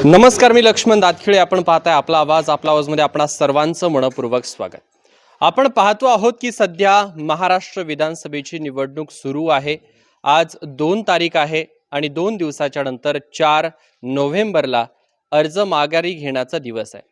नमस्कार, मी लक्ष्मण दातखिळे. आपण पाहताय आपला आवाजमध्ये आपणा सर्वांचं मनपूर्वक स्वागत. आपण पाहतो आहोत की सध्या महाराष्ट्र विधानसभेची निवडणूक सुरू आहे. आज 2 तारीख आहे आणि 2 दिवसाच्या नंतर 4 नोव्हेंबरला अर्ज माघारी घेण्याचा दिवस आहे.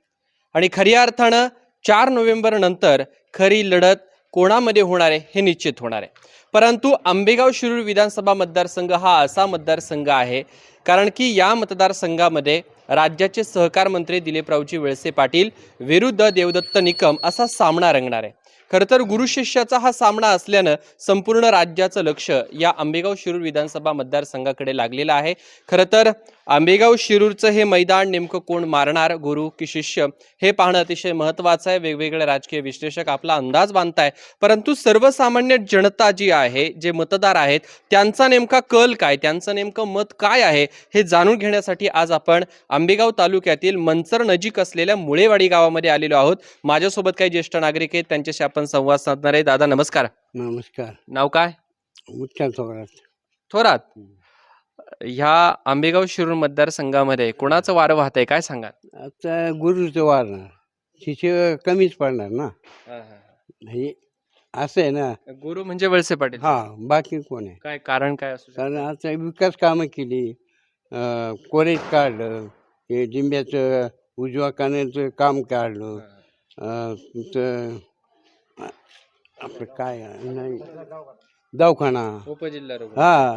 आणि खऱ्या अर्थानं 4 नोव्हेंबर नंतर खरी लढत कोणामध्ये होणार आहे हे निश्चित होणार आहे. परंतु आंबेगाव शिरूर विधानसभा मतदारसंघ हा असा मतदारसंघ आहे कारण की या मतदारसंघामध्ये राज्याचे सहकार मंत्री दिलीपरावजी वळसे पाटील विरुद्ध देवदत्त निकम असा सामना रंगणार आहे. खरं तर गुरु शिष्याचा हा सामना असल्यानं संपूर्ण राज्याचं लक्ष या आंबेगाव शिरूर विधानसभा मतदारसंघाकडे लागलेलं आहे. खरं तर आंबेगाव शिरूरचं हे मैदान नेमकं कोण मारणार, गुरु की शिष्य, हे पाहणं अतिशय महत्त्वाचं आहे. वेगवेगळे राजकीय विश्लेषक आपला अंदाज बांधताय, परंतु सर्वसामान्य जनता जी आहे, जे मतदार आहेत, त्यांचा नेमका कल काय, त्यांचं नेमकं मत काय आहे हे जाणून घेण्यासाठी आज आपण आंबेगाव तालुक्यातील मंचर नजीक असलेल्या मुळेवाडी गावामध्ये आलेलो आहोत. माझ्यासोबत काही ज्येष्ठ नागरिक आहेत, त्यांच्याशी आपण संवाद साधणार आहे. दादा नमस्कार. नमस्कार. नाव काय? विठ्ठल थोरात. थोरात. ह्या आंबेगाव शिरूर मतदारसंघामध्ये कोणाचं वारं वाहत आहे, काय सांगा? आता गुरुचं वारणार, शिष्य कमीच पडणार ना. हे असं आहे ना. गुरु म्हणजे वळसे पाटील. बाकी कोण आहे? काय कारण काय असू शकतं? कारण आता विकास कामं केली, कोरेज काढलं, हे जिंब्याचं उजवा कानाचं काम काढलं, तुमचं आपलं काय नाही दवाखाना, उपजिल्हा रुग्णालय.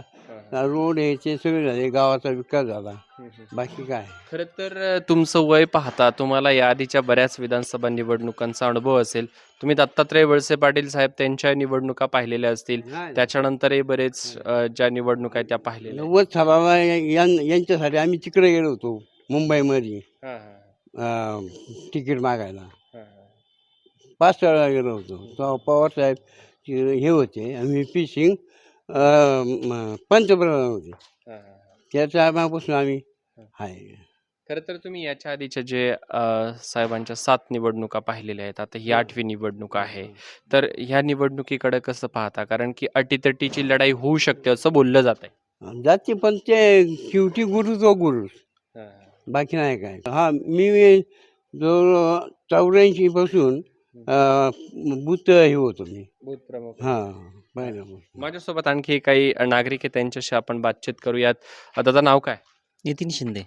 रोड ह्याचे सगळे झाले, गावाचा विकास झाला. बाकी काय? खरं तर तुमचं वय पाहता तुम्हाला या आधीच्या बऱ्याच विधानसभा निवडणुकांचा अनुभव असेल. तुम्ही दत्तात्रय वळसे पाटील साहेब त्यांच्या निवडणुका पाहिलेल्या असतील, त्याच्यानंतरही बरेच ज्या निवडणुका त्या पाहिलेल्या. 90 सालाला यांच्यासाठी आम्ही तिकडे गेलो होतो मुंबईमध्ये तिकीट मागायला. 5 वेळा गेलो होतो. तेव्हा पवार साहेब हे होते, व्ही.पी. सिंग पंतप्रधान होते. त्याच्या आम्हापासून आम्ही आहे. खरं तर तुम्ही याच्या आधीच्या जे साहेबांच्या 7 निवडणुका पाहिलेल्या आहेत, आता ही 8वी निवडणूक आहे, तर ह्या निवडणुकीकडे कसं पाहता? कारण की अटीतटीची लढाई होऊ शकते असं बोललं जात आहे. जाते, पण ते शेवटी गुरु तो गुरु, बाकी नाही काय. मी जो 84 पासून बूथ हे होतो मी, बूथ प्रमुख. माझ्यासोबत आणखी काही नागरिक आहे, त्यांच्याशी आपण बातचीत करूयात. दादा नाव काय? नितीन शिंदे.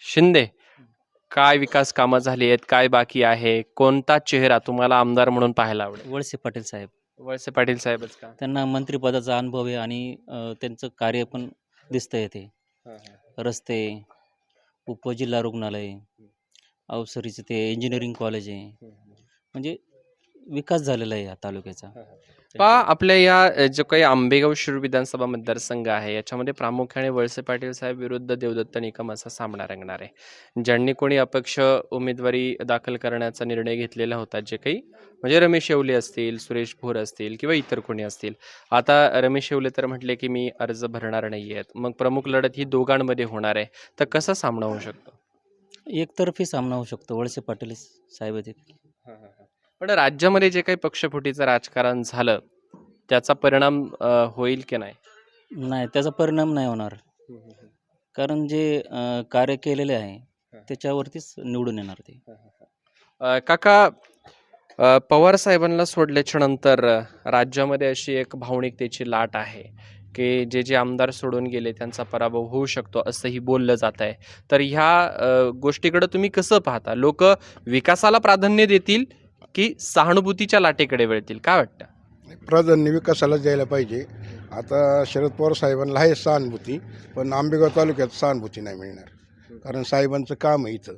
शिंदे. काय विकास कामं झाली आहेत, काय बाकी आहे, कोणता चेहरा तुम्हाला आमदार म्हणून पाहायला आवडेल? वळसे पाटील साहेब. वळसे पाटील साहेबच का? त्यांना मंत्रिपदाचा अनुभव आहे आणि त्यांचं कार्य पण दिसतंय. ते रस्ते, उपजिल्हा रुग्णालय, अवसरीचं ते इंजिनिअरिंग कॉलेज आहे, म्हणजे विकास झालेला आहे या तालुक्याचा. आपल्या या जो काही आंबेगाव शिरूर विधानसभा मतदारसंघ आहे, याच्यामध्ये प्रामुख्याने वळसे पाटील साहेब विरुद्ध देवदत्त निकम असा सामना रंगणार आहे. ज्यांनी कोणी अपक्ष उमेदवारी दाखल करण्याचा निर्णय घेतलेला होता, जे काही म्हणजे रमेश येवले असतील, सुरेश भोर असतील किंवा इतर कोणी असतील. आता रमेश येवले तर म्हटले की मी अर्ज भरणार नाही आहेत. मग प्रमुख लढत ही दोघांमध्ये होणार आहे, तर कसा सामना होऊ शकतो? एकतर्फी सामना होऊ शकतो. वळसे पाटील साहेब आहेत. पण राज्यामध्ये जे काही पक्षफुटीचं राजकारण झालं, त्याचा परिणाम होईल की नाही? नाही, त्याचा परिणाम नाही होणार, कारण जे कार्य केलेले आहे त्याच्यावरतीच निवडून येणार ते. काका, पवार साहेबांना सोडल्याच्या नंतर राज्यामध्ये अशी एक भावनिकतेची लाट आहे की जे आमदार सोडून गेले त्यांचा पराभव होऊ शकतो असंही बोललं जात आहे. तर ह्या गोष्टीकडे तुम्ही कसं पाहता? लोक विकासाला प्राधान्य देतील की सहानुभूतीच्या लाटेकडे वळतील, काय वाटतं? प्राधान्य विकासाला द्यायला पाहिजे. आता शरद पवार साहेबांना आहे सहानुभूती, पण आंबेगाव तालुक्यात सहानुभूती नाही मिळणार. कारण साहेबांचं काम आहे इथं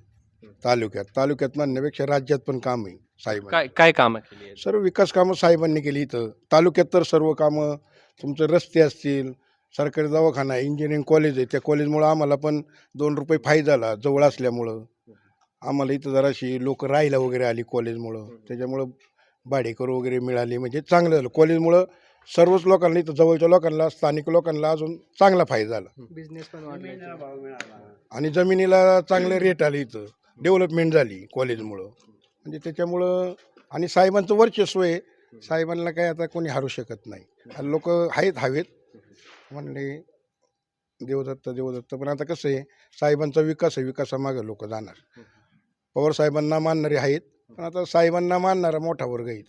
तालुक्यात म्हणण्यापेक्षा राज्यात पण काम आहे साहेब. काय कामं केली? सर्व विकास कामं साहेबांनी केली. इथं तालुक्यात तर सर्व कामं, तुमचे रस्ते असतील, सरकारी दवाखाना, इंजिनिअरिंग कॉलेज आहे, त्या कॉलेजमुळं आम्हाला पण 2 रुपये फायदा झाला. जवळ असल्यामुळं आम्हाला इथं जराशी लोक राहायला वगैरे आली कॉलेजमुळं, त्याच्यामुळं भाडेकरू वगैरे मिळाली, म्हणजे चांगलं झालं कॉलेजमुळं. सर्वच लोकांना, इथं जवळच्या लोकांना, स्थानिक लोकांना अजून चांगला फायदा झाला. बिझनेस पण आणि जमिनीला चांगले रेट आले, इथं डेव्हलपमेंट झाली कॉलेजमुळं. म्हणजे त्याच्यामुळं आणि साहेबांचं वर्चस्व आहे. साहेबांना काय आता कोणी हारू शकत नाही. लोक आहेत हवेत म्हणले देवदत्त पण आता कसं आहे, साहेबांचा विकास आहे, विकासामागे लोक जाणार. पवार साहेबांना मानणारे आहेत, पण आता साहेबांना मानणारा मोठा वर्ग आहे.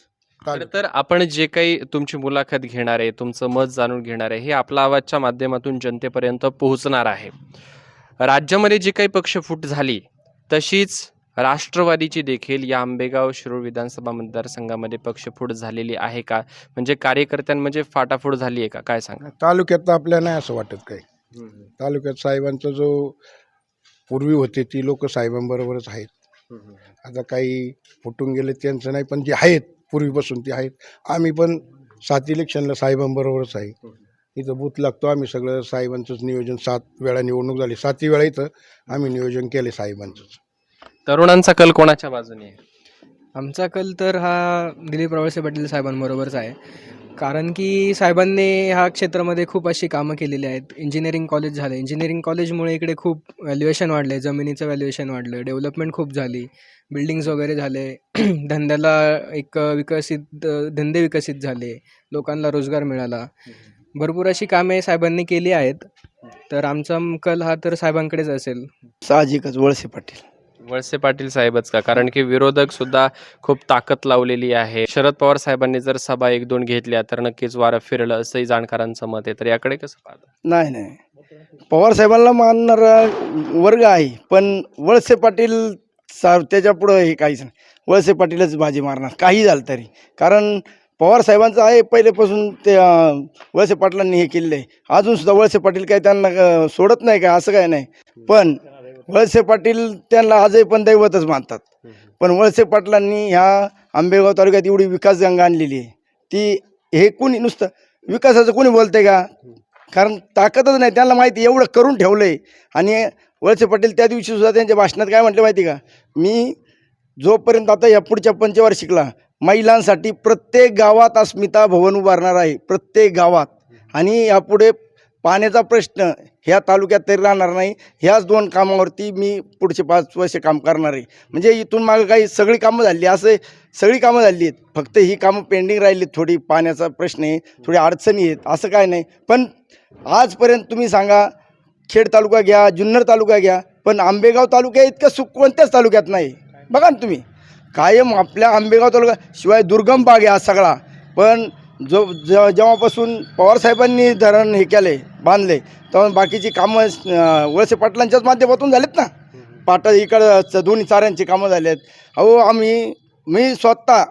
खरं तर आपण जे काही तुमची मुलाखत घेणार आहे, तुमचं मत जाणून घेणार आहे, हे आपला आवाजच्या माध्यमातून जनतेपर्यंत पोहोचणार आहे. राज्यामध्ये जी काही पक्षफूट झाली तशीच राष्ट्रवादीची देखील या आंबेगाव शिरूर विधानसभा मतदारसंघामध्ये पक्षफूट झालेली आहे का? म्हणजे कार्यकर्त्यांमध्ये फाटाफूट झाली आहे का? काय सांगा. तालुक्यात तर आपल्या नाही असं वाटत काही. तालुक्यात साहेबांचा जो पूर्वी होते ती लोक साहेबांबरोबरच आहेत. आता काही फुटून गेले त्यांचं नाही, पण जे आहेत पूर्वीपासून ते आहेत. आम्ही पण 7 इलेक्शनला साहेबांबरोबरच आहे. इथं बूथ लागतो आम्ही सगळं साहेबांचंच नियोजन. 7 वेळा निवडणूक झाली, 7ही वेळा इथं आम्ही नियोजन केले साहेबांचंच. तरुणांचा कल कोणाच्या बाजूने आहे? आमचा कल तर हा दिलीप वळसे पाटील साहेबांबरोबरच आहे. कारण की साहेबांनी ह्या क्षेत्रामध्ये खूप अशी कामं केलेली आहेत. इंजिनिअरिंग कॉलेज झालं, इंजिनिअरिंग कॉलेजमुळे इकडे खूप व्हॅल्युएशन वाढले, जमिनीचं व्हॅल्युएशन वाढलं, डेव्हलपमेंट खूप झाली, बिल्डिंग्स वगैरे झाले, धंद्याला एक धंदे विकसित झाले, लोकांना रोजगार मिळाला. भरपूर अशी कामे साहेबांनी केली आहेत. तर आमचा कल हा तर साहेबांकडेच असेल. साहजिकच वळसे पाटील. वळसे पाटील साहेबच का? कारण की विरोधक सुद्धा खूप ताकद लावलेली आहे. शरद पवार साहेबांनी जर सभा 1-2 घेतल्या तर नक्कीच वारं फिरलं असंही जाणकारांचं मत आहे. तर याकडे कसं पाहता? नाही, पवार साहेबांना मानणारा वर्ग आहे, पण वळसे पाटील त्याच्या पुढं हे काहीच नाही. वळसे पाटीलच बाजी मारणार काही झालं तरी. कारण पवार साहेबांचं आहे पहिलेपासून, ते वळसे पाटलांनी हे केलेलं आहे. अजूनसुद्धा वळसे पाटील काही त्यांना सोडत नाही का असं काय नाही. पण वळसे पाटील त्यांना आजही पण दैवतच मानतात. पण वळसे पाटलांनी ह्या आंबेगाव तालुक्यात एवढी विकास गंगा आणलेली आहे, ती हे कोणी नुसतं विकासाचं कोणी बोलतंय का? कारण ताकदच नाही. त्यांना माहिती एवढं करून ठेवलं आहे. आणि वळसे पाटील त्या दिवशी सुद्धा त्यांच्या भाषणात काय म्हटलं माहिती का? मी जोपर्यंत आता या पुढच्या पंचवार्षिकला महिलांसाठी प्रत्येक गावात अस्मिता भवन उभारणार आहे, प्रत्येक गावात. आणि यापुढे पाण्याचा प्रश्न ह्या तालुक्यात तरी राहणार नाही. ह्याच 2 कामावरती मी पुढचे 5 वर्ष काम करणार आहे. म्हणजे इथून मागं काही सगळी कामं झाली, असं सगळी कामं झाली आहेत. फक्त ही कामं पेंडिंग राहिली. थोडी पाण्याचा प्रश्न आहे, थोडी अडचणी आहेत, असं काय नाही. पण आजपर्यंत तुम्ही सांगा, खेड तालुका घ्या, जुन्नर तालुका घ्या, पण आंबेगाव तालुक्या इतकं सुख कोणत्याच तालुक्यात नाही. बघा ना तुम्ही, कायम आपल्या आंबेगाव तालुका शिवाय दुर्गम भाग आहे हा सगळा. पण जेव्हापासून पवारसाहेबांनी धरण हे केले, बांधले, तेव्हा बाकीची कामं वळसे पाटलांच्याच माध्यमातून झालेत ना. इकडं दोन्ही चाऱ्यांची कामं झाली आहेत. अहो मी स्वतः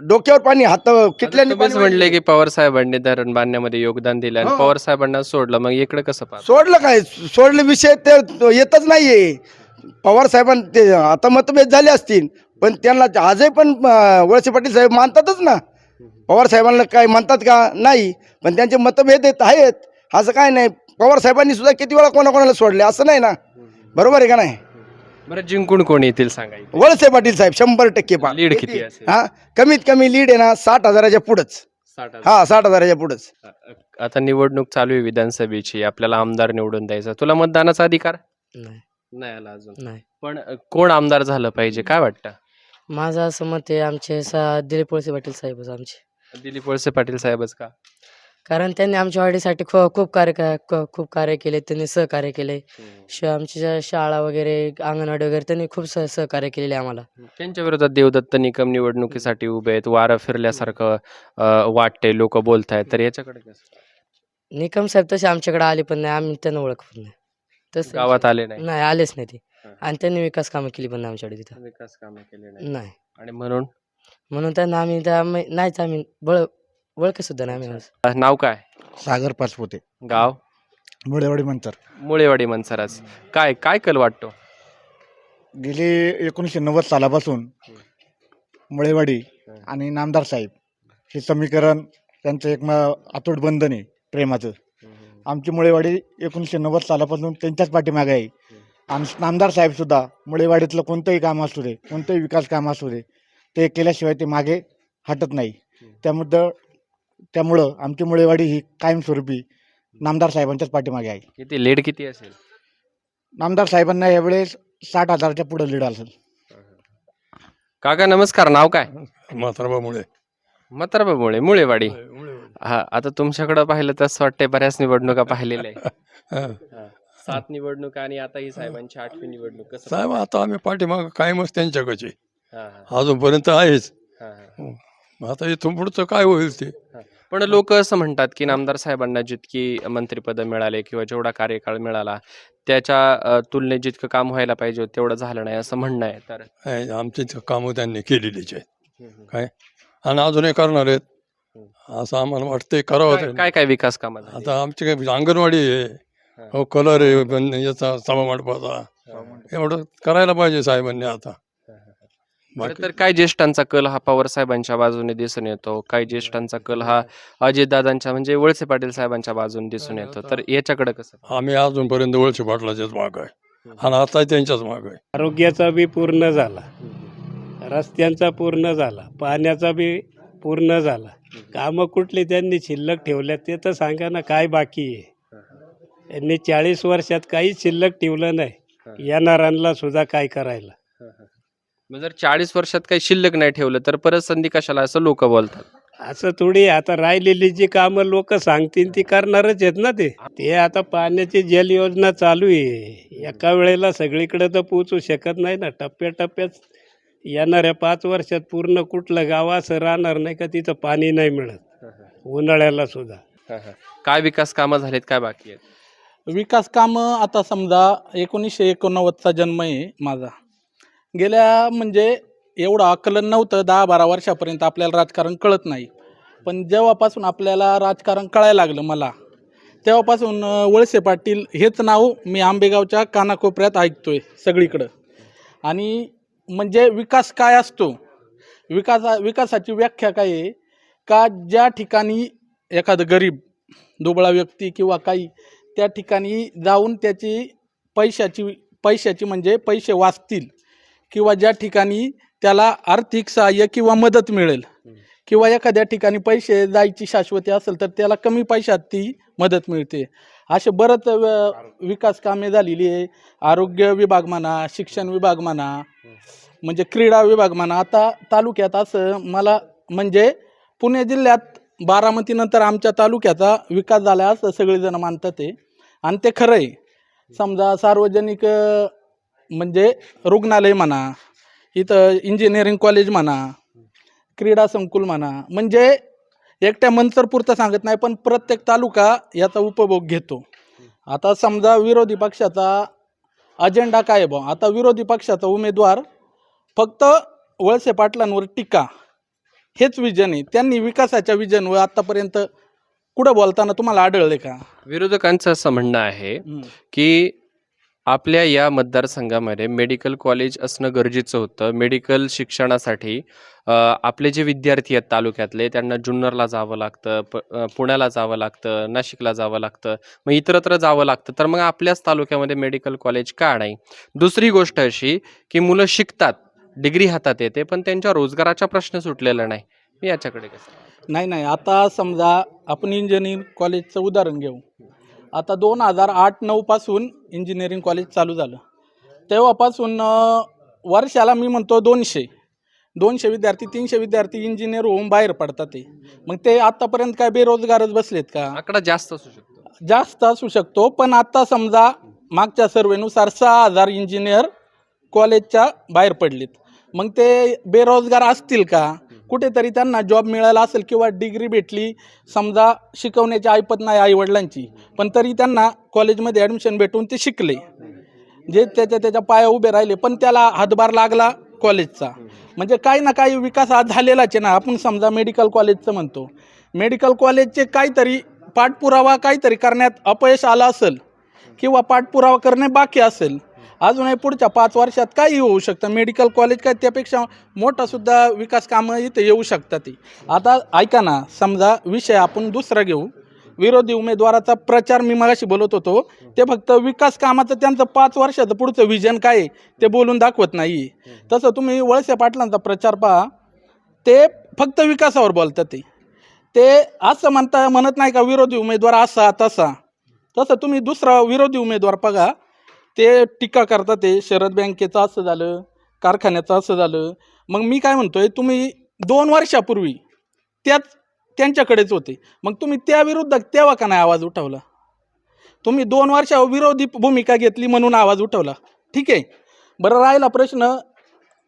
डोक्यावर पाणी हात किटल्याने तुम्हीच म्हणले की पवार साहेबांनी धरण बांधण्यामध्ये योगदान दिलं आणि पवार साहेबांना सोडलं, मग इकडे कसं पाहता? सोडलं काय? सोडले विषय ते येतच नाहीये. पवार साहेबांना ते आता मतभेद झाले असतील, पण त्यांना आजही पण वळसे पाटील साहेब मानतातच ना. पवार साहेबांना काय म्हणतात का? नाही. पण त्यांचे मतभेद आहेत, असं काय नाही. पवार साहेबांनी सुद्धा किती वेळा कोणाकोणाला सोडले, असं नाही ना. बरोबर आहे का नाही? बरं, जिंकून कोण येतील सांगायचं? वळसे पाटील साहेब 100% लीड किती असेल? हा, कमीत कमी लीड आहे ना 60,000च्या पुढंच. 60,000. हा, 60,000च्या पुढंच. आता निवडणूक चालू आहे विधानसभेची, आपल्याला आमदार निवडून द्यायचा. तुला मतदानाचा अधिकार नाही आला अजून? नाही. पण कोण आमदार झालं पाहिजे, काय वाटतं? माझं असं मत आहे, आमचे दिलीप वळसे पाटील साहेबच आमचे. दिलीप वळसे पाटील साहेबच का? कारण त्यांनी आमच्या वाढीसाठी खूप कार्य केले. त्यांनी सहकार्य केले. आमच्या शाळा वगैरे, अंगणवाडी वगैरे त्यांनी खूप सहकार्य केलेले आम्हाला. त्यांच्या विरोधात देवदत्त निकम निवडणुकीसाठी उभे आहेत. वारं फिरल्यासारखं वाटते, लोक बोलतायत. तर याच्याकडे कसं? निकम साहेब तसे आमच्याकडे आले पण नाही, आम्ही त्यांना ओळखत नाही. तसं गावात आले नाही? नाही, आलेच नाही ते. आणि त्यांनी विकास कामं केली पण नाही आमच्याकडे तिथं. विकास कामे केले नाही नाही. आणि म्हणून त्यांना आम्ही नाहीच, आम्ही ओळख सुद्धा नाही आम्ही. नाव काय? सागर पाचपुते, गाव? मुळेवाडी मंतर. मुळेवाडी मनसरास. काय कल वाटतो? गेली 1990 सालापासून मुळेवाडी आणि नामदार साहेब हे समीकरण त्यांचं एक अतूट बंधन आहे प्रेमाचं. आमची मुळेवाडी 1990 सालापासून त्यांच्याच पाठीमागे आहे. आणि नामदार साहेबसुद्धा मुळेवाडीतलं कोणतंही काम असू दे, कोणतंही विकास काम असू दे, ते केल्याशिवाय ते मागे हटत नाही. त्यामुळं आमची मुळेवाडी ही कायमस्वरूपी नामदार साहेबांच्याच पाठीमागे आहे. किती लीड किती असेल? नामदार साहेबांना यावेळेस 60,000च्या पुढे लीड असेल. काका नमस्कार, नाव काय? म्हाताराबामुळे म्हाताराबामुळे, मुळेवाडी. हा आता तुमच्याकडं पाहिलं तर असं वाटतंय बऱ्याच निवडणुका पाहिलेल्या आहे. हा. 7 निवडणुका आणि आता ही साहेबांची 8वी निवडणूक कसं साहेब आता आम्ही पाठीमाग कायमच त्यांच्याकडचे हा, हा, अजूनपर्यंत आहेच. हा, हा. आता इथून पुढचं काय होईल ते पण लोक असं म्हणतात की नामदार साहेबांना जितकी मंत्रिपदं मिळाले किंवा जेवढा कार्यकाळ मिळाला त्याच्या तुलनेत जितकं काम व्हायला पाहिजे होतं तेवढं झालं नाही असं म्हणणं आहे. तर आहे, आमची कामं त्यांनी केलेलीच आहेत काय आणि अजूनही करणार आहेत असं आम्हाला वाटतंय करावं काय त्यांनी. काय काय विकास कामं झाली? आता आमची काय अंगणवाडी आहे, हो कलर आहे पण याचा सभामंडपाचा, एवढं करायला पाहिजे साहेबांनी आता. बरं, तर काय ज्येष्ठांचा कल हा पवार साहेबांच्या बाजूने दिसून येतो, काही ज्येष्ठांचा कल हा अजितदादांच्या म्हणजे वळसे पाटील साहेबांच्या बाजूने दिसून येतो. तर याच्याकडे कसं आम्ही अजूनपर्यंत वळसे पाटलाच्याच माग आहे आणि आता त्यांच्याच माग आहे. आरोग्याचा बी पूर्ण झाला, रस्त्यांचा पूर्ण झाला, पाण्याचा बी पूर्ण झाला. कामं कुठली त्यांनी शिल्लक ठेवल्यात ते तर सांगा ना, काय बाकी आहे? त्यांनी 40 वर्षात काहीच शिल्लक ठेवलं नाही, येणाऱ्यांना सुद्धा काय करायला. मग जर 40 वर्षात काही शिल्लक नाही ठेवलं तर परत संधी कशाला असं लोक बोलतात. असं थोडी आता राहिलेली जी कामं लोक सांगतील ती करणारच आहेत ना. ते आता पाण्याची जल योजना चालू आहे, एका वेळेला सगळीकडे तर पोचू शकत नाही ना. टप्प्याटप्प्यात येणाऱ्या 5 वर्षात पूर्ण कुठलं गाव असं राहणार नाही का तिथं पाणी नाही मिळत उन्हाळ्याला सुद्धा. काय विकास कामं झालेत, काय बाकी आहेत? विकास कामं आता समजा 1989चा जन्म आहे माझा. गेल्या म्हणजे एवढं आकलन नव्हतं, 10-12 वर्षापर्यंत आपल्याला राजकारण कळत नाही. पण जेव्हापासून आपल्याला राजकारण कळायला लागलं मला, तेव्हापासून वळसे पाटील हेच नाव मी आंबेगावच्या कानाकोपऱ्यात ऐकतोय सगळीकडं. आणि म्हणजे विकास काय असतो, विकासाची व्याख्या काय आहे का, ज्या ठिकाणी एखादं गरीब दुबळा व्यक्ती किंवा काही त्या ठिकाणी जाऊन त्याची पैशाची म्हणजे पैसे वाचतील किंवा ज्या ठिकाणी त्याला आर्थिक सहाय्य किंवा मदत मिळेल किंवा एखाद्या ठिकाणी पैसे जायची शाश्वती असेल तर त्याला कमी पैशात ती मदत मिळते. असे बरंच विकास कामे झालेली आहे. आरोग्य विभाग म्हणा, शिक्षण विभाग म्हणा, म्हणजे क्रीडा विभाग म्हणा. आता तालुक्यात असं मला म्हणजे पुणे जिल्ह्यात बारामतीनंतर आमच्या तालुक्याचा विकास झाला असं सगळेजण मानतात ते, आणि ते खरं आहे. समजा सार्वजनिक म्हणजे रुग्णालय म्हणा, इथं इंजिनिअरिंग कॉलेज म्हणा, क्रीडा संकुल म्हणा, म्हणजे एकट्या मंचरपुरतं सांगत नाही पण प्रत्येक तालुका याचा उपभोग घेतो. आता समजा विरोधी पक्षाचा अजेंडा काय आहे बा, आता विरोधी पक्षाचा उमेदवार फक्त वळसे पाटलांवर टीका हेच विजन आहे. त्यांनी विकासाच्या विजनवर आतापर्यंत कुठं बोलताना तुम्हाला आढळले का? विरोधकांचं असं म्हणणं आहे की आपल्या या मतदारसंघामध्ये मेडिकल कॉलेज असणं गरजेचं होतं. मेडिकल शिक्षणासाठी आपले जे विद्यार्थी आहेत तालुक्यातले त्यांना जुन्नरला जावं लागतं, पुण्याला जावं लागतं, नाशिकला जावं लागतं, मग इतरत्र जावं लागतं. तर मग आपल्याच तालुक्यामध्ये मेडिकल कॉलेज का नाही? दुसरी गोष्ट अशी की मुलं शिकतात, डिग्री हातात येते, पण त्यांच्या रोजगाराचा प्रश्न सुटलेला नाही. मी याच्याकडे कसं? नाही, आता समजा आपण इंजिनिअरिंग कॉलेजचं उदाहरण घेऊ. आता 2008-09 पासून इंजिनिअरिंग कॉलेज चालू झालं. तेव्हापासून वर्षाला मी म्हणतो 200 विद्यार्थी, 300 विद्यार्थी इंजिनियर होऊन बाहेर पडतात. ते मग ते आतापर्यंत काय बेरोजगारच बसलेत का? आकडा जास्त असू शकतो. जास्त असू शकतो, पण आता समजा मागच्या सर्वेनुसार 6,000 इंजिनियर कॉलेजच्या बाहेर पडलेत. मग ते बेरोजगार असतील का? कुठेतरी त्यांना जॉब मिळाला असेल किंवा डिग्री भेटली, समजा शिकवण्याची ऐपत नाही आईवडिलांची, पण तरी त्यांना कॉलेजमध्ये ॲडमिशन भेटून ते शिकले, जे त्याच्या पाया उभे राहिले, पण त्याला हातभार लागला कॉलेजचा. म्हणजे काही ना काही विकास आज झालेलाच आहे ना. आपण समजा मेडिकल कॉलेजचं म्हणतो, मेडिकल कॉलेजचे काहीतरी पाठपुरावा काहीतरी करण्यात अपयश आलं असेल किंवा पाठपुरावा करणे बाकी असेल, अजूनही पुढच्या 5 वर्षात काही होऊ शकतं. मेडिकल कॉलेज काय त्यापेक्षा मोठासुद्धा विकास कामं इथं येऊ शकतात. आता ऐका ना, समजा विषय आपण दुसरा घेऊ. विरोधी उमेदवाराचा प्रचार मी मगाशी बोलत होतो, ते फक्त विकास कामाचं त्यांचं 5 वर्षाचं पुढचं विजन काय आहे ते बोलून दाखवत नाही. तसं तुम्ही वळसे पाटलांचा प्रचार पहा, ते फक्त विकासावर बोलतात. ते असं म्हणत नाही का विरोधी उमेदवार असा तसा. तसं तुम्ही दुसरा विरोधी उमेदवार बघा, ते टीका करतात. ते शरद बँकेचं असं झालं, कारखान्याचं असं झालं. मग मी काय म्हणतोय, तुम्ही 2 वर्षापूर्वी त्याच त्यांच्याकडेच होते. मग तुम्ही त्याविरुद्ध तेव्हा का नाही आवाज उठवला? तुम्ही 2 वर्षावर विरोधी भूमिका घेतली म्हणून आवाज उठवला, ठीक आहे. बरं, राहिला प्रश्न,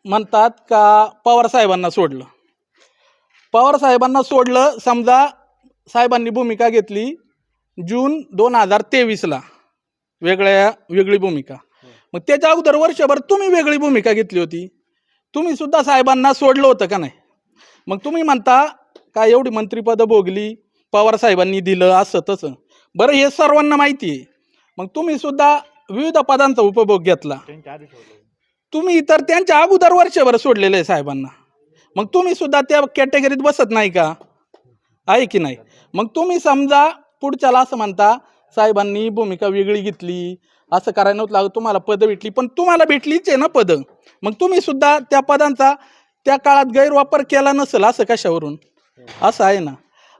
म्हणतात का पवार साहेबांना सोडलं. पवार साहेबांना सोडलं, समजा साहेबांनी भूमिका घेतली जून 2023ला, वेगळी भूमिका. मग त्याच्या अगोदर वर्षभर तुम्ही वेगळी भूमिका घेतली होती, तुम्ही सुद्धा साहेबांना सोडलं होतं का नाही? मग तुम्ही म्हणता का एवढी मंत्रिपदं भोगली, पवार साहेबांनी दिलं, असं तसं. बरं, हे सर्वांना माहिती आहे. मग तुम्ही सुद्धा विविध पदांचा उपभोग घेतला. तुम्ही तर त्यांच्या अगोदर वर्षभर सोडलेलं आहे साहेबांना. मग तुम्ही सुद्धा त्या कॅटेगरीत बसत नाही का? आहे की नाही? मग तुम्ही समजा पुढच्याला असं म्हणता साहेबांनी भूमिका वेगळी घेतली, असं करायला नव्हतं लागत, तुम्हाला पदं भेटली, पण तुम्हाला भेटलीच आहे ना पदं. मग तुम्ही सुद्धा त्या पदांचा त्या काळात गैरवापर केला नसेल, असं कशावरून? असं आहे ना.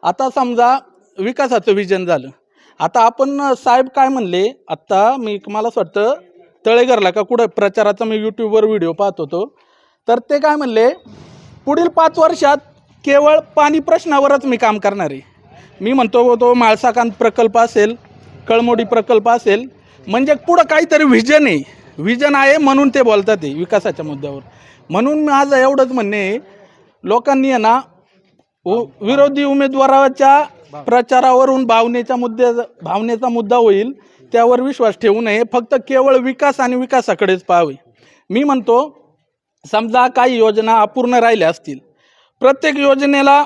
आता समजा विकासाचं विजन झालं. आता आपण साहेब काय म्हणले, आत्ता मला असं वाटतं तळेघरला का कुठं प्रचाराचा मी यूट्यूबवर व्हिडिओ पाहत होतो, तर ते काय म्हणले, पुढील 5 वर्षात केवळ पाणी प्रश्नावरच मी काम करणार आहे. मी म्हणतो तो माळसाकांत प्रकल्प असेल, कळमोडी प्रकल्प असेल, म्हणजे पुढं काहीतरी विजन आहे म्हणून ते बोलतात ते विकासाच्या मुद्द्यावर. म्हणून माझं एवढंच म्हणणे आहे, लोकांनी आहे ना विरोधी उमेदवाराच्या प्रचारावरून भावनेचा मुद्दा होईल त्यावर विश्वास ठेवू नये. फक्त केवळ विकास आणि विकासाकडेच पाहावे. मी म्हणतो, समजा काही योजना अपूर्ण राहिल्या असतील, प्रत्येक योजनेला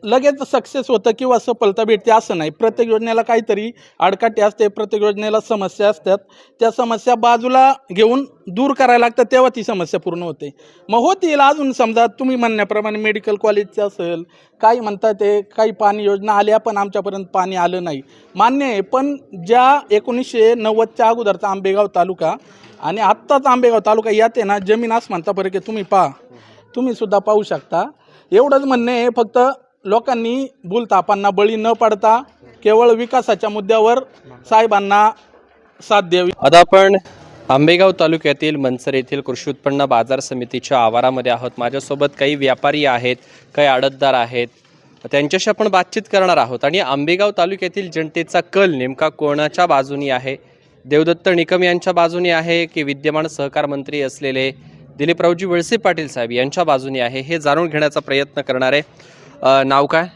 लगेच सक्सेस होतं किंवा सफलता भेटते असं नाही. प्रत्येक योजनेला काहीतरी आडकाठी असते, प्रत्येक योजनेला समस्या असतात. त्या समस्या बाजूला घेऊन दूर करायला लागतात, तेव्हा ती समस्या पूर्ण होते. मग होतील अजून, समजा तुम्ही म्हणण्याप्रमाणे मेडिकल कॉलेजचं असेल, काही म्हणतात ते काही पाणी योजना आल्या पण आमच्यापर्यंत पाणी आलं नाही, मान्य आहे. पण ज्या 1990च्या अगोदरचा आंबेगाव तालुका आणि आत्ताच आंबेगाव तालुका यात आहे ना जमीन आसमानचा फरक आहे. तुम्ही तुम्ही सुद्धा पाहू शकता. एवढंच म्हणणे आहे, फक्त लोकांनी भूलथापांना बळी न पडता केवळ विकासाच्या मुद्द्यावर साहेबांना साथ द्यावी. आता आपण आंबेगाव तालुक्यातील मनसर येथील कृषी उत्पन्न बाजार समितीच्या आवारामध्ये आहोत. माझ्यासोबत काही व्यापारी आहेत, काही आडतदार आहेत, त्यांच्याशी आपण बातचीत करणार आहोत. आणि आंबेगाव तालुक्यातील जनतेचा कल नेमका कोणाच्या बाजूनी आहे? देवदत्त निकम यांच्या बाजूनी आहे की विद्यमान सहकार मंत्री असलेले दिलीपरावजी वळसे पाटील साहेब यांच्या बाजूनी आहे? हे जाणून घेण्याचा प्रयत्न करणार आहे. नाव काय?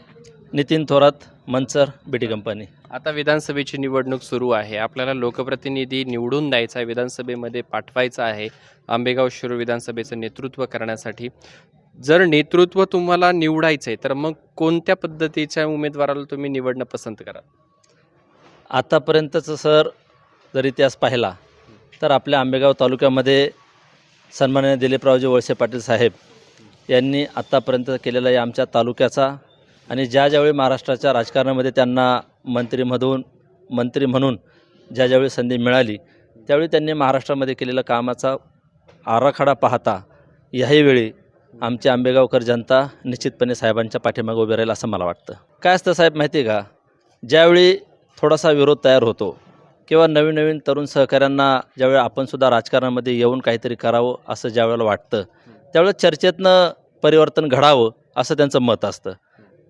Nitin Thorat, Mansar BT company. आता विधानसभेची निवडणूक सुरू आहे. आपल्याला लोकप्रतिनिधी निवडून द्यायचा आहे, विधानसभेमध्ये पाठवायचा आहे आंबेगाव शिरूर विधानसभेचं नेतृत्व करण्यासाठी. जर नेतृत्व तुम्हाला निवडायचं आहे तर मग कोणत्या पद्धतीच्या उमेदवाराला तुम्ही निवडणं पसंत कराल? आतापर्यंतचं सर जर इतिहास पाहिला तर आपल्या आंबेगाव तालुक्यामध्ये सन्माननीय दिलीपरावजी वळसे पाटील साहेब यांनी आत्तापर्यंत केलेला या आमच्या तालुक्याचा आणि ज्यावेळी महाराष्ट्राच्या राजकारणामध्ये त्यांना मंत्री म्हणून ज्यावेळी संधी मिळाली त्यावेळी त्यांनी महाराष्ट्रामध्ये केलेल्या कामाचा आराखडा पाहता याही वेळी आमची आंबेगावकर जनता निश्चितपणे साहेबांच्या पाठीमागे उभे राहील असं मला वाटतं. काय असतं साहेब माहिती आहे का, ज्यावेळी थोडासा विरोध तयार होतो किंवा नवीन नवीन तरुण सहकाऱ्यांना ज्यावेळी आपणसुद्धा राजकारणामध्ये येऊन काहीतरी करावं असं ज्यावेळेला वाटतं त्यावेळेस चर्चेतनं परिवर्तन घडावं असं त्यांचं मत असतं.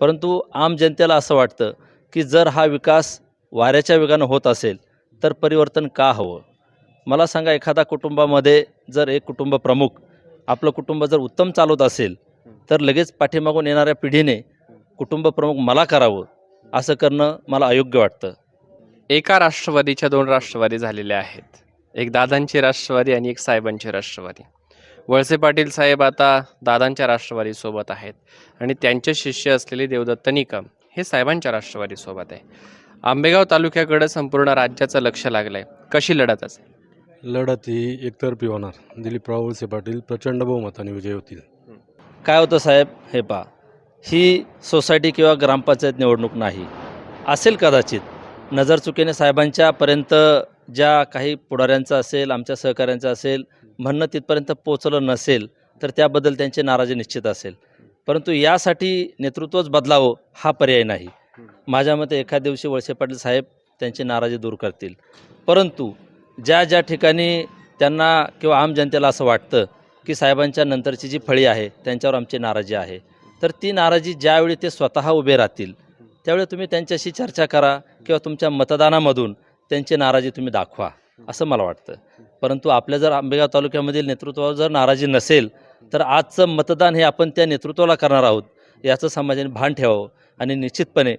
परंतु आम जनतेला असं वाटतं की जर हा विकास वाऱ्याच्या वेगानं होत असेल तर परिवर्तन का हवं? मला सांगा, एखादा कुटुंबामध्ये जर एक कुटुंब प्रमुख आपलं कुटुंब जर उत्तम चालवत असेल तर लगेच पाठीमागून येणाऱ्या पिढीने कुटुंब प्रमुख मला करावं असं करणं मला अयोग्य वाटतं. एका राष्ट्रवादीच्या 2 राष्ट्रवादी झालेल्या आहेत. एक दादांची राष्ट्रवादी आणि एक साहेबांची राष्ट्रवादी. वळसे पाटील साहेब आता दादांच्या राष्ट्रवादीसोबत आहेत आणि त्यांचे शिष्य असलेले देवदत्त निकम हे साहेबांच्या राष्ट्रवादीसोबत आहे. आंबेगाव तालुक्याकडे संपूर्ण राज्याचं लक्ष लागलं आहे. कशी लढत असेल? लढत ही एकतर्फी होणार. दिलीपराव वळसे पाटील प्रचंड बहुमताने विजय होतील. काय होतं साहेब, हे पहा, ही सोसायटी किंवा ग्रामपंचायत निवडणूक नाही. असेल कदाचित नजर चुकीने साहेबांच्यापर्यंत ज्या काही पुढाऱ्यांचं असेल, आमच्या सहकाऱ्यांचं असेल, म्हणणं तिथपर्यंत पोचलं नसेल तर त्याबद्दल त्यांची नाराजी निश्चित असेल. परंतु यासाठी नेतृत्वच बदलावं हा पर्याय नाही. माझ्या मते एखाद्या दिवशी वळसे पाटील साहेब त्यांची नाराजी दूर करतील. परंतु ज्या ठिकाणी त्यांना किंवा आम जनतेला असं वाटतं की साहेबांच्या नंतरची जी फळी आहे त्यांच्यावर आमची नाराजी आहे, तर ती नाराजी ज्यावेळी ते स्वतः उभे राहतील त्यावेळी तुम्ही त्यांच्याशी चर्चा करा किंवा तुमच्या मतदानामधून त्यांची नाराजी तुम्ही दाखवा असं मला वाटतं. परंतु आपल्या जर आंबेगाव तालुक्यामधील नेतृत्वावर जर नाराजी नसेल तर आजचं मतदान हे आपण त्या नेतृत्वाला करणार आहोत याचं समाजाने भान ठेवावं आणि निश्चितपणे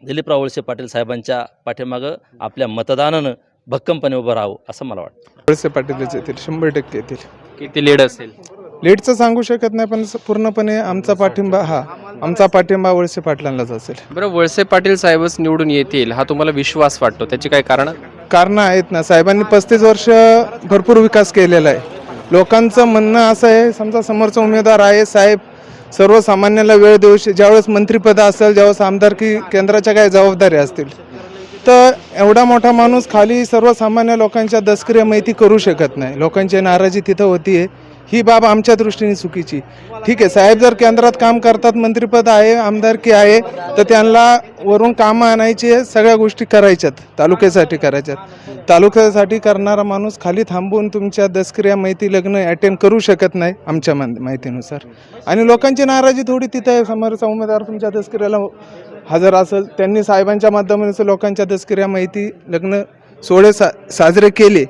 दिलीपराव वळसे पाटील साहेबांच्या पाठीमागं आपल्या मतदानानं भक्कमपणे उभं राहावं असं मला वाटतं. वळसे पाटीलच येतील, 100% येतील. किती लीड असेल? लीडचं सांगू शकत नाही, पण पूर्णपणे आमचा पाठिंबा वळसे पाटलांनाच असेल. बरं, वळसे पाटील साहेबच निवडून येतील हा तुम्हाला विश्वास वाटतो? त्याची काय कारणं आहेत ना. साहेबांनी 35 वर्ष भरपूर विकास केलेला आहे. लोकांचं म्हणणं असं आहे, समजा समोरचा उमेदवार आहे, साहेब सर्वसामान्याला वेळ देऊ ज्यावेळेस मंत्रिपद असेल, ज्यावेळेस आमदारकी केंद्राच्या काही जबाबदाऱ्या असतील, तर एवढा मोठा माणूस खाली सर्वसामान्य लोकांच्या दसक्रिया माहिती करू शकत नाही. लोकांची नाराजी तिथं होतीये, ही बाब आमच्या दृष्टीने चुकीची. ठीक आहे, साहेब जर केंद्रात काम करतात, मंत्रिपद आहे, आमदारकी आहे, तर त्यांना वरून कामं आणायची, सगळ्या गोष्टी करायच्यात, तालुक्यासाठी करायच्यात. तालुक्यासाठी करणारा माणूस खाली थांबून तुमच्या दसक्रिया माहिती लग्न अटेंड करू शकत नाही आमच्या माहितीनुसार. आणि लोकांची नाराजी थोडी तिथं आहे. समोरचा उमेदवार तुमच्या दसक्रियाला हजर असेल, त्यांनी साहेबांच्या माध्यमातून लोकांच्या दसक्रिया माहिती लग्न सोहळे साजरे केले,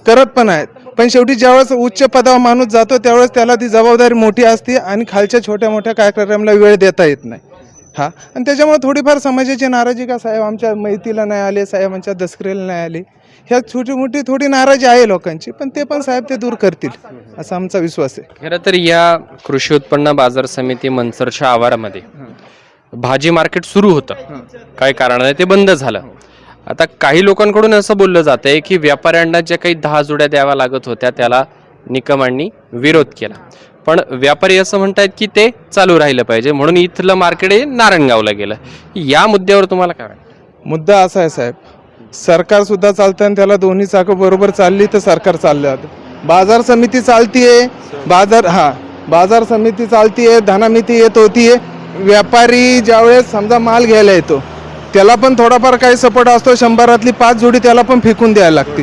करत पण आहेत. पण शेवटी ज्यावेळेस उच्च पदावर माणूस जातो त्यावेळेस त्याला ती जबाबदारी मोठी असते आणि खालच्या छोट्या मोठ्या कार्यक्रमाला वेळ देता येत नाही. आणि त्याच्यामुळे थोडीफार समाजाची नाराजी का साहेब आमच्या माहितीला नाही आले, साहेब आमच्या दसक्रियेला नाही आले, ह्या छोटी मोठी थोडी नाराजी आहे लोकांची, पण ते पण साहेब ते दूर करतील असा आमचा विश्वास आहे. खरं तर या कृषी उत्पन्न बाजार समिती मनसरच्या आवारामध्ये भाजी मार्केट सुरू होतं, काही कारणाने ते बंद झालं. आता काही लोकांकडून असं बोललं जात आहे की व्यापाऱ्यांना ज्या काही 10 जोड्या द्याव्या लागत होत्या त्याला निकमांनी विरोध केला, पण व्यापारी असं म्हणतात की ते चालू राहिलं पाहिजे, म्हणून इथलं मार्केट हे नारायणगावला गेलं. या मुद्द्यावर तुम्हाला काय वाटतं? मुद्दा असा आहे साहेब, सरकार सुद्धा चालतं आणि त्याला दोन्ही चाकं बरोबर चालली तर सरकार चाललं जातं. बाजार समिती चालतीये, बाजार समिती चालतीये, धनामिती येत होतीये. व्यापारी ज्यावेळेस समजा माल घ्यायला येतो त्याला पण थोडाफार काही सपोर्ट असतो, 100रातली 5 जोडी त्याला पण फेकून द्यायला लागते.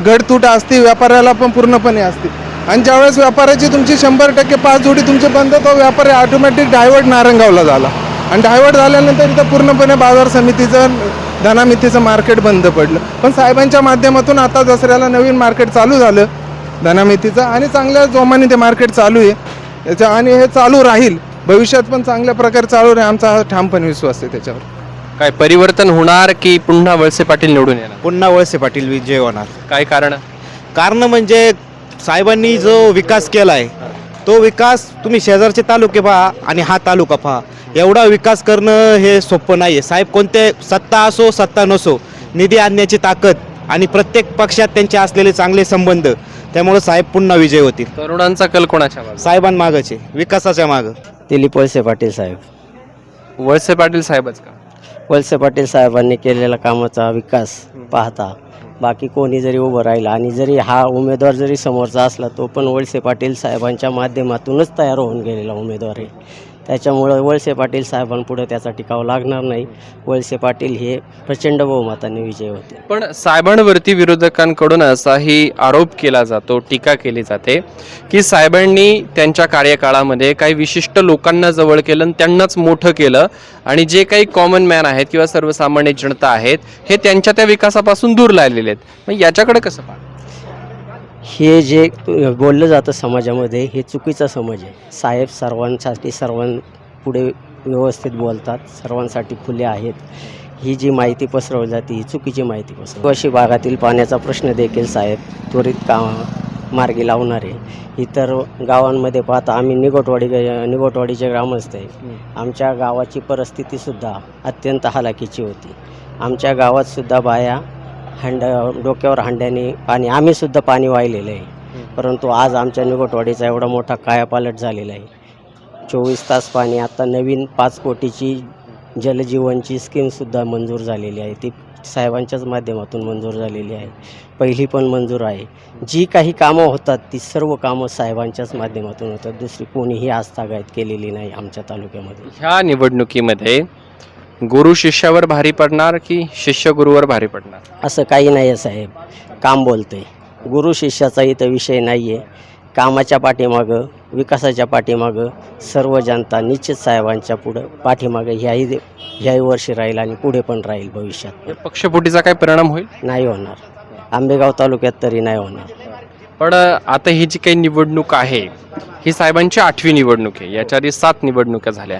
घटतूट असते, व्यापाऱ्याला पण पूर्णपणे असते. आणि ज्यावेळेस व्यापाऱ्याची तुमची 100% 5 जोडी तुमचे बंद, तो व्यापारी ऑटोमॅटिक डायव्हर्ट नारंगावला झाला. आणि डायव्हर्ट झाल्यानंतर इथं पूर्णपणे बाजार समितीचं धनामितीचं मार्केट बंद पडलं. पण साहेबांच्या माध्यमातून आता दसऱ्याला नवीन मार्केट चालू झालं धनामितीचं, आणि चांगल्या जोमाने ते मार्केट चालू आहे आणि हे चालू राहील, भविष्यात पण चांगल्या प्रकारे चालू राहील, आमचा हा ठामपणे विश्वास आहे. त्याच्यावर काय परिवर्तन होणार की पुन्हा वळसे पाटील निवडून येणार? पुन्हा वळसे पाटील विजय होणार. काय कारण? म्हणजे साहेबांनी जो विकास केला आहे तो विकास तुम्ही शेजारचे तालुके पहा आणि हा तालुका पहा, एवढा विकास करणं हे सोपं नाही आहे. साहेब कोणते सत्ता असो सत्ता नसो, निधी आणण्याची ताकद आणि प्रत्येक पक्षात त्यांचे असलेले चांगले संबंध, त्यामुळे साहेब पुन्हा विजय होतील. तरुणांचा कल कोणाच्या बाजूने? साहेबांमागचे, विकासाच्या मागं. दिलीप वळसे पाटील साहेब. वळसे पाटील साहेबच का? वळसे पाटील साहेबांनी केलेला कामाचा विकास पाहता बाकी कोणी जरी उभं राहिलं आणि जरी हा उमेदवार जरी समोरचा असला तो पण वळसे पाटील साहेबांच्या माध्यमातूनच तयार होऊन गेलेला उमेदवार आहे. त्याच्यामुळं वळसे पाटील साहेबांपुढे त्याचा टिकाव लागणार नाही. वळसे पाटील हे प्रचंड बहुमताने विजय होते. पण साहेबांवरती विरोधकांकडून असाही आरोप केला जातो, टीका केली जाते की साहेबांनी त्यांच्या कार्यकाळामध्ये काही विशिष्ट लोकांना जवळ केलं आणि त्यांनाच मोठं केलं आणि जे काही कॉमन मॅन आहेत किंवा सर्वसामान्य जनता आहेत हे त्यांच्या त्या विकासापासून दूर लागलेले आहेत. मग याच्याकडे कसं पाहता? हे जे बोललं जातं समाजामध्ये हे चुकीचा समज आहे. साहेब सर्वांसाठी सर्वांपुढे व्यवस्थित बोलतात, सर्वांसाठी खुले आहेत. ही जी माहिती पसरवली जाते ही चुकीची माहिती पसरवली. अशी भागातील पाण्याचा प्रश्न देखील साहेब त्वरित मार्गी लावणार आहे. इतर गावांमध्ये पाहता आम्ही निगोटवाडीचे ग्रामस्थ आहे. आमच्या गावाची परिस्थितीसुद्धा अत्यंत हलाखीची होती. आमच्या गावातसुद्धा बाया डोक्यावर हांड्याने पाणी, आम्हीसुद्धा पाणी वाहिलेलं आहे. परंतु आज आमच्या निगोटवाडीचा एवढा मोठा कायापालट झालेला आहे. 24 तास पाणी. आता नवीन 5 कोटीची जलजीवनची स्कीमसुद्धा मंजूर झालेली आहे. ती साहेबांच्याच माध्यमातून मंजूर झालेली आहे. पहिली पण मंजूर आहे. जी काही कामं होतात ती सर्व कामं साहेबांच्याच माध्यमातून होतात. दुसरी कोणीही आस्थागायत केलेली नाही आमच्या तालुक्यामध्ये. ह्या निवडणुकीमध्ये गुरु शिष्यावर भारी पडणार की शिष्य गुरुवर भारी पडणार? असं काही नाही आहे साहेब. काम बोलते. गुरु शिष्याचा इथं विषय नाही आहे. कामाच्या पाठीमागं, विकासाच्या पाठीमागं सर्व जनता निश्चित साहेबांच्या पुढं पाठीमागं ह्याही वर्षी राहील आणि पुढे पण राहील भविष्यात. पक्षफुटीचा काय परिणाम होईल? नाही होणार, आंबेगाव तालुक्यात तरी नाही होणार. पण आता ही जी काही निवडणूक आहे ही साहेबांची 8वी निवडणूक आहे. याच्या आधी 7 निवडणुका झाल्या,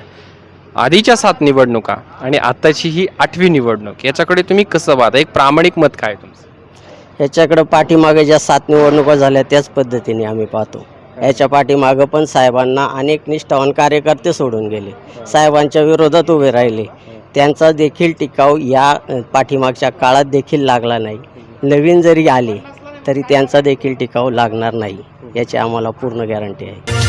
आधीच्या 7 निवडणुका आणि आताची ही 8वी निवडणूक, याच्याकडे तुम्ही कसं पाहता? एक प्रामाणिक मत काय तुमचं? ह्याच्याकडं पाठीमागे ज्या 7 निवडणुका झाल्या त्याच पद्धतीने आम्ही पाहतो. याच्या पाठीमागं पण साहेबांना अनेक निष्ठावान कार्यकर्ते सोडून गेले, साहेबांच्या विरोधात उभे राहिले. त्यांचा देखील टिकाव या पाठीमागच्या काळात देखील लागला नाही. नवीन जरी आले तरी त्यांचा देखील टिकाव लागणार नाही, याची आम्हाला पूर्ण गॅरंटी आहे.